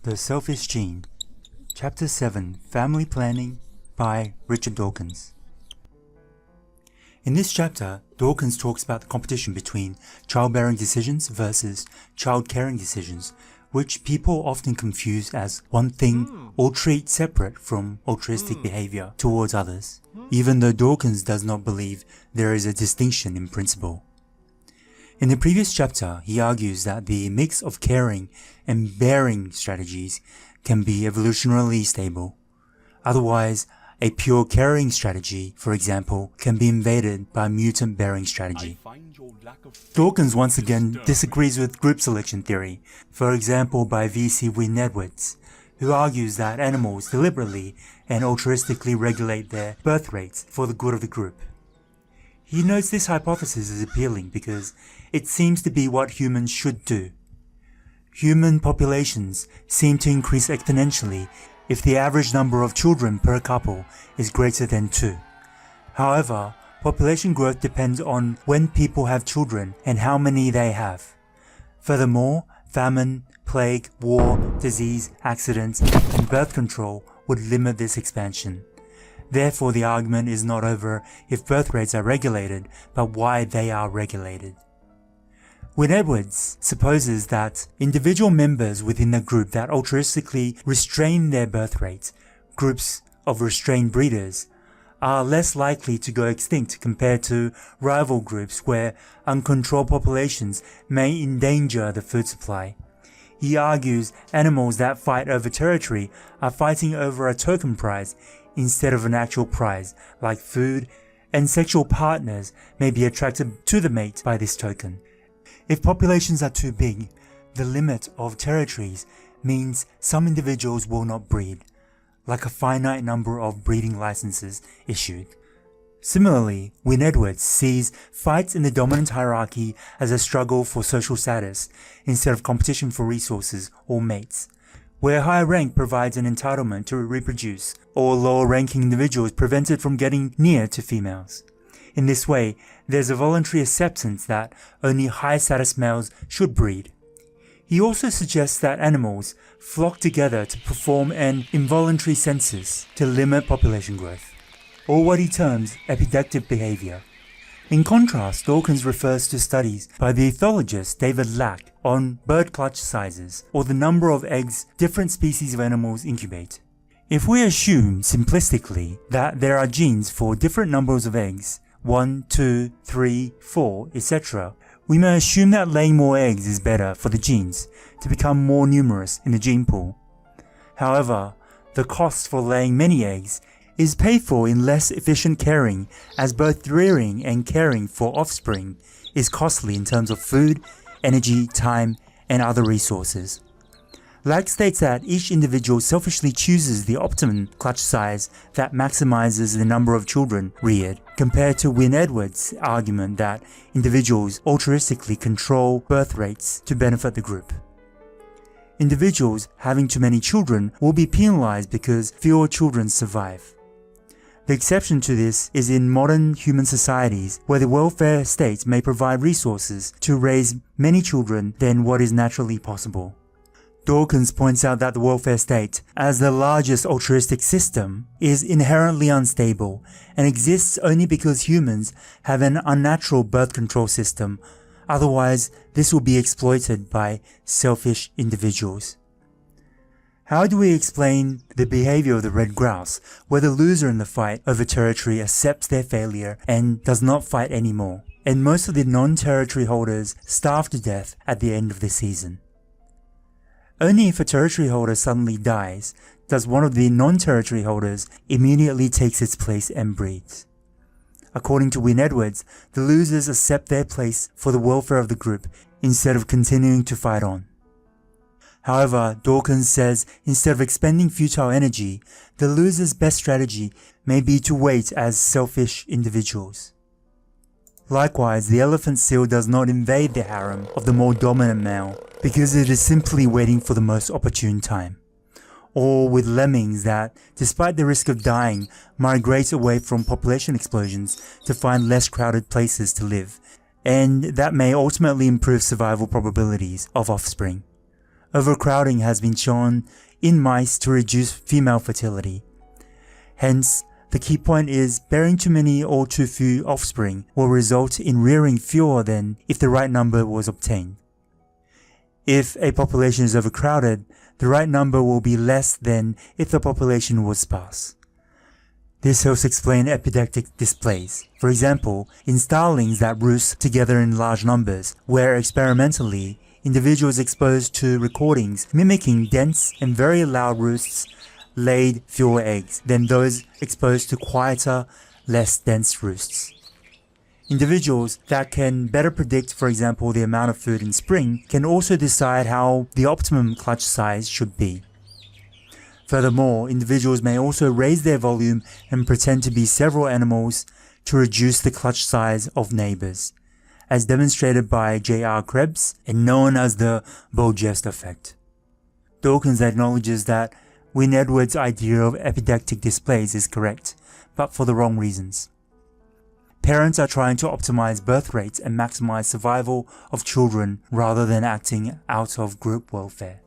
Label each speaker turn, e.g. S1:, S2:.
S1: The Selfish Gene, Chapter 7, Family Planning by Richard Dawkins. In this chapter, Dawkins talks about the competition between childbearing decisions versus child-caring decisions, which people often confuse as one thing or treat separate from altruistic behavior towards others, even though Dawkins does not believe there is a distinction in principle. In the previous chapter, he argues that the mix of caring and bearing strategies can be evolutionarily stable. Otherwise, a pure caring strategy, for example, can be invaded by a mutant bearing strategy. Dawkins once again disagrees with group selection theory, for example by V.C. Wynne Edwards, who argues that animals deliberately and altruistically regulate their birth rates for the good of the group. He notes this hypothesis is appealing because it seems to be what humans should do. Human populations seem to increase exponentially if the average number of children per couple is greater than 2. However, population growth depends on when people have children and how many they have. Furthermore, famine, plague, war, disease, accidents, and birth control would limit this expansion. Therefore, the argument is not over if birth rates are regulated, but why they are regulated. Wynne Edwards supposes that individual members within a group that altruistically restrain their birth rate, groups of restrained breeders, are less likely to go extinct compared to rival groups where uncontrolled populations may endanger the food supply. He argues animals that fight over territory are fighting over a token prize instead of an actual prize, like food, and sexual partners may be attracted to the mate by this token. If populations are too big, the limit of territories means some individuals will not breed, like a finite number of breeding licenses issued. Similarly, Wynne Edwards sees fights in the dominant hierarchy as a struggle for social status instead of competition for resources or mates, where higher rank provides an entitlement to reproduce, or lower ranking individuals prevented from getting near to females. In this way, there's a voluntary acceptance that only high status males should breed. He also suggests that animals flock together to perform an involuntary census to limit population growth, or what he terms epidectic behavior. In contrast, Dawkins refers to studies by the ethologist David Lack on bird clutch sizes, or the number of eggs different species of animals incubate. If we assume simplistically that there are genes for different numbers of eggs, 1, 2, 3, 4, etc., we may assume that laying more eggs is better for the genes to become more numerous in the gene pool. However, the cost for laying many eggs is paid for in less efficient caring, as both rearing and caring for offspring is costly in terms of food, energy, time, and other resources. Lack states that each individual selfishly chooses the optimum clutch size that maximizes the number of children reared, compared to Wynne Edwards' argument that individuals altruistically control birth rates to benefit the group. Individuals having too many children will be penalized because fewer children survive. The exception to this is in modern human societies where the welfare state may provide resources to raise many children than what is naturally possible. Dawkins points out that the welfare state, as the largest altruistic system, is inherently unstable and exists only because humans have an unnatural birth control system, otherwise this will be exploited by selfish individuals. How do we explain the behavior of the red grouse, where the loser in the fight over territory accepts their failure and does not fight anymore, and most of the non-territory holders starve to death at the end of the season? Only if a territory holder suddenly dies does one of the non-territory holders immediately takes its place and breeds. According to Wynne Edwards, the losers accept their place for the welfare of the group instead of continuing to fight on. However, Dawkins says instead of expending futile energy, the loser's best strategy may be to wait as selfish individuals. Likewise, the elephant seal does not invade the harem of the more dominant male because it is simply waiting for the most opportune time. Or with lemmings that, despite the risk of dying, migrate away from population explosions to find less crowded places to live, and that may ultimately improve survival probabilities of offspring. overcrowding has been shown in mice to reduce female fertility. Hence, the key point is bearing too many or too few offspring will result in rearing fewer than if the right number was obtained. If a population is overcrowded, the right number will be less than if the population was sparse. This helps explain epidectic displays. For example, in starlings that roost together in large numbers, where experimentally, individuals exposed to recordings mimicking dense and very loud roosts laid fewer eggs than those exposed to quieter, less dense roosts. Individuals that can better predict, for example, the amount of food in spring can also decide how the optimum clutch size should be. Furthermore, individuals may also raise their volume and pretend to be several animals to reduce the clutch size of neighbors, as demonstrated by J.R. Krebs and known as the Bow-Jest effect. Dawkins acknowledges that Wynne-Edwards' idea of epidectic displays is correct, but for the wrong reasons. Parents are trying to optimize birth rates and maximize survival of children rather than acting out of group welfare.